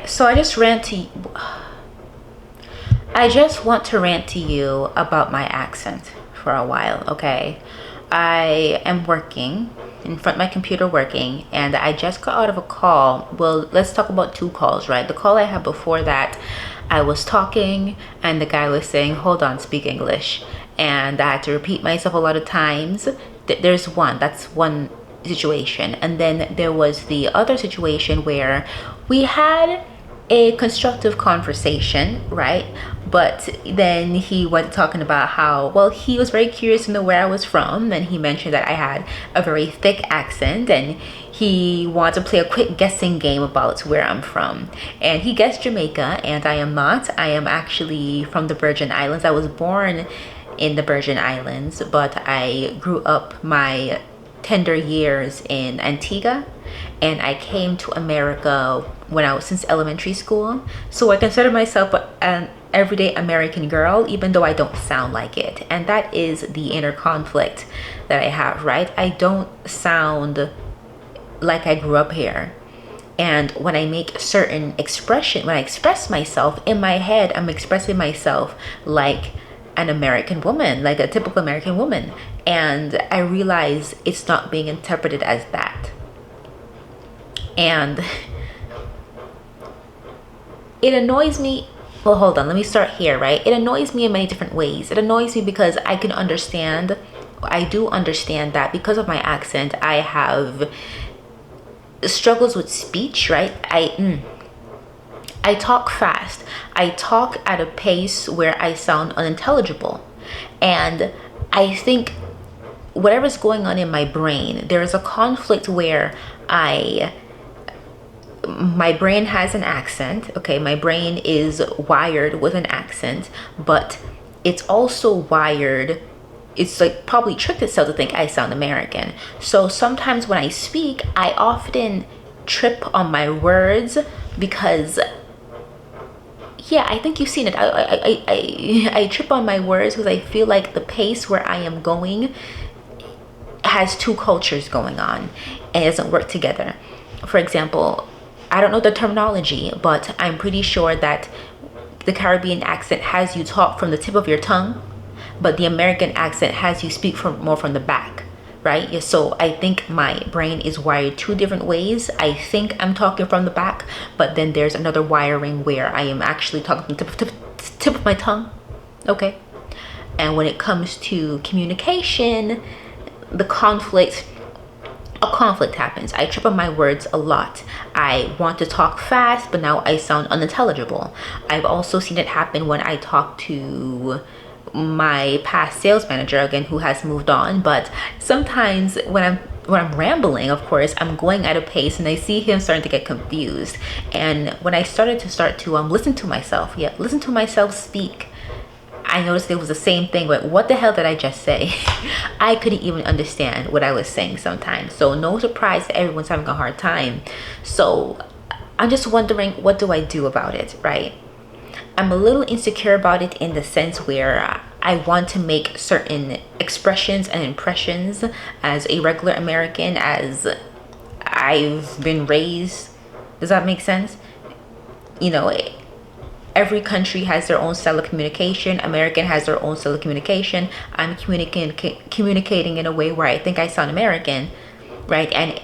So I just want to rant to you about my accent for a while, okay? I am working in front of my computer working, and I just got out of a call. Well, let's talk about two calls, right? The call I had before that, I was talking and the guy was saying, hold on, speak English. And I had to repeat myself a lot of times. That's one situation. And then there was the other situation where we had a constructive conversation, right? But then he went talking about how, well, he was very curious to know where I was from. And he mentioned that I had a very thick accent, and he wanted to play a quick guessing game about where I'm from. And he guessed Jamaica, and I am not. I am actually from the Virgin Islands. I was born in the Virgin Islands, but I grew up my tender years in Antigua, and I came to America when I was since elementary school. So I consider myself an everyday American girl, even though I don't sound like it. And that is the inner conflict that I have, right? I don't sound like I grew up here. And when I make certain expression, when I express myself in my head, I'm expressing myself like an American woman, like a typical American woman. And I realize it's not being interpreted as that. And it annoys me. Well, hold on, let me start here, right? It annoys me in many different ways. It annoys me because I do understand that because of my accent, I have struggles with speech, right? I talk fast. I talk at a pace where I sound unintelligible. And I think whatever's going on in my brain, there is a conflict where my brain has an accent, okay? My brain is wired with an accent, but it's also wired, it's like probably tricked itself to think I sound American. So sometimes when I speak, I often trip on my words because, yeah, I think you've seen it. I trip on my words because I feel like the pace where I am going has two cultures going on and it doesn't work together. For example, I don't know the terminology, but I'm pretty sure that the Caribbean accent has you talk from the tip of your tongue, but the American accent has you speak more from the back, right? Yeah, so I think my brain is wired two different ways. I think I'm talking from the back, but then there's another wiring where I am actually talking from the tip of my tongue, okay? And when it comes to communication, a conflict happens. I trip on my words a lot. I want to talk fast, but now I sound unintelligible. I've also seen it happen when I talk to my past sales manager, again, who has moved on. But sometimes when I'm rambling, of course, I'm going at a pace and I see him starting to get confused. And when I started to listen to myself speak, I noticed it was the same thing, but what the hell did I just say? I couldn't even understand what I was saying sometimes. So no surprise that everyone's having a hard time. So I'm just wondering, what do I do about it, right? I'm a little insecure about it in the sense where I want to make certain expressions and impressions as a regular American, as I've been raised. Does that make sense? You know, every country has their own style of communication. American has their own style of communication. I'm communicating in a way where I think I sound American, right? And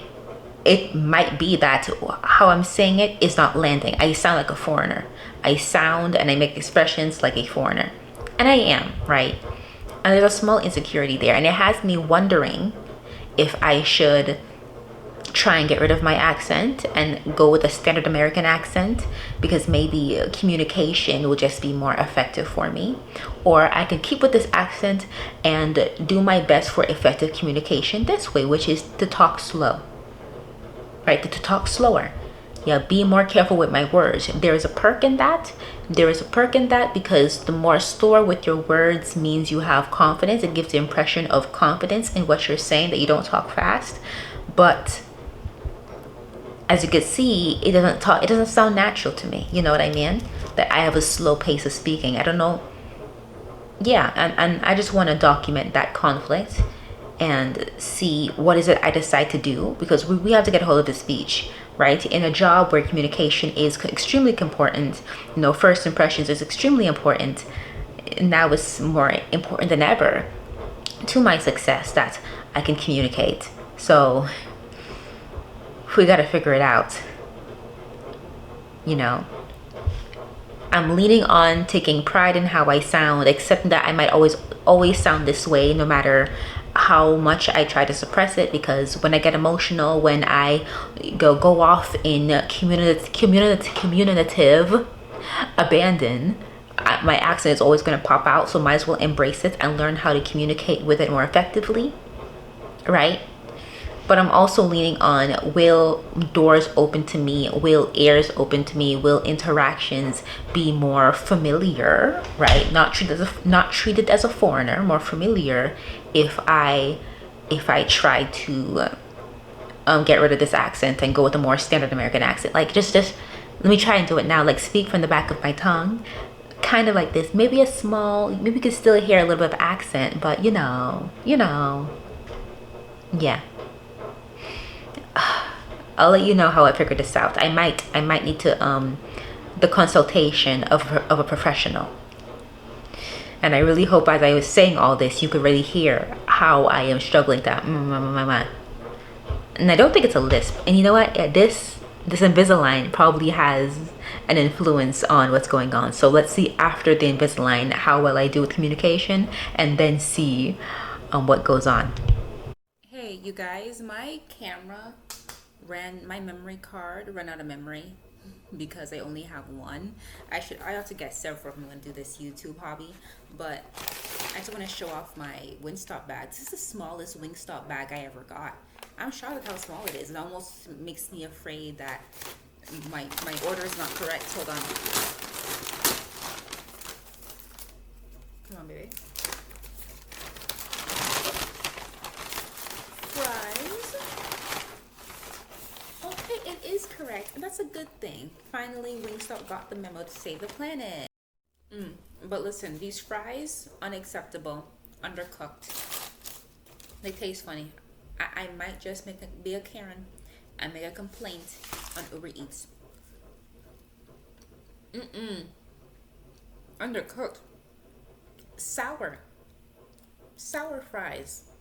it might be that how I'm saying it is not landing. I sound like a foreigner. I sound and I make expressions like a foreigner. And I am, right? And there's a small insecurity there. And it has me wondering if I should try and get rid of my accent and go with a standard American accent, because maybe communication will just be more effective for me. Or I can keep with this accent and do my best for effective communication this way, which is to talk slow, right? To talk slower. Yeah, be more careful with my words. There is a perk in that. Because the more slower with your words means you have confidence. It gives the impression of confidence in what you're saying, that you don't talk fast. But as you can see, it doesn't sound natural to me. You know what I mean? That I have a slow pace of speaking. I don't know. Yeah, and I just want to document that conflict and see what is it I decide to do, because we have to get a hold of the speech. right? In a job where communication is extremely important, you know, first impressions is extremely important. Now it's more important than ever to my success that I can communicate. So we got to figure it out. You know, I'm leaning on taking pride in how I sound, accepting that I might always sound this way no matter how much I try to suppress it, because when I get emotional, when I go off in communicative abandon, my accent is always going to pop out. So might as well embrace it and learn how to communicate with it more effectively, right? But I'm also leaning on, will doors open to me, will ears open to me, will interactions be more familiar, right? Not treated as a foreigner, more familiar if I try to get rid of this accent and go with a more standard American accent. Like just let me try and do it now. Like speak from the back of my tongue, kind of like this. Maybe maybe you can still hear a little bit of accent, but you know, yeah. I'll let you know how I figured this out. I might need to the consultation of a professional. And I really hope as I was saying all this, you could really hear how I am struggling that. And I don't think it's a lisp. And you know what? This Invisalign probably has an influence on what's going on. So let's see after the Invisalign how well I do with communication, and then see what goes on. Hey, you guys, my memory card ran out of memory because I only have one. I have to get several if I'm going to do this YouTube hobby, but I just want to show off my Wingstop bag. This is the smallest Wingstop bag I ever got. I'm shocked at how small it is. It almost makes me afraid that my order is not correct. Hold on. Come on, baby. Fries. Okay, it is correct, and that's a good thing. Finally, Wingstop got the memo to save the planet. But listen, these fries, unacceptable, undercooked. They taste funny. I might just be a Karen and make a complaint on Uber Eats. Undercooked. Sour fries.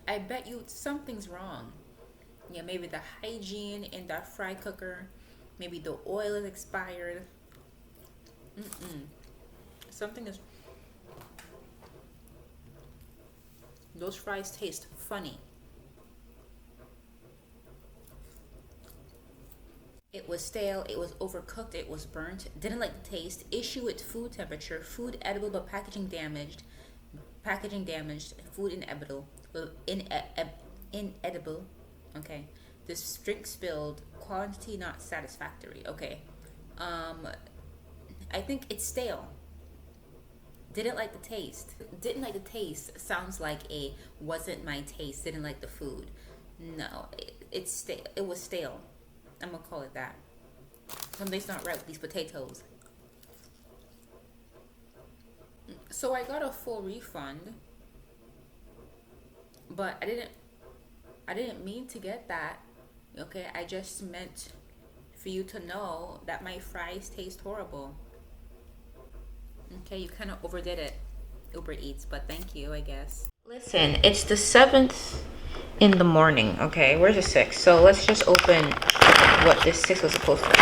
I bet you something's wrong. Yeah, maybe the hygiene in that fry cooker. Maybe the oil is expired. Something is... Those fries taste funny. It was stale, it was overcooked, it was burnt, didn't like the taste, issue at food temperature, food edible but packaging damaged, food inedible, inedible, okay. This drink spilled, quantity not satisfactory, okay. I think it's stale. Didn't like the taste. Didn't like the taste sounds like a wasn't my taste, didn't like the food. No, it's stale. It was stale. I'm gonna call it that. Something's not right with these potatoes. So I got a full refund, but I didn't mean to get that. Okay, I just meant for you to know that my fries taste horrible. Okay, you kind of overdid it, Uber Eats, but thank you, I guess. Listen, it's the 7th in the morning, okay? Where's the 6th? So let's just open what this 6 was supposed to be.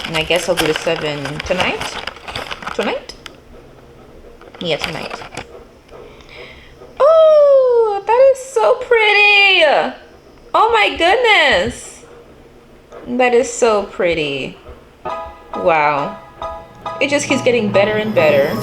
And I guess I'll do the 7 tonight? Tonight? Yeah, tonight. Oh, that is so pretty! Oh my goodness! That is so pretty. Wow. It just keeps getting better and better.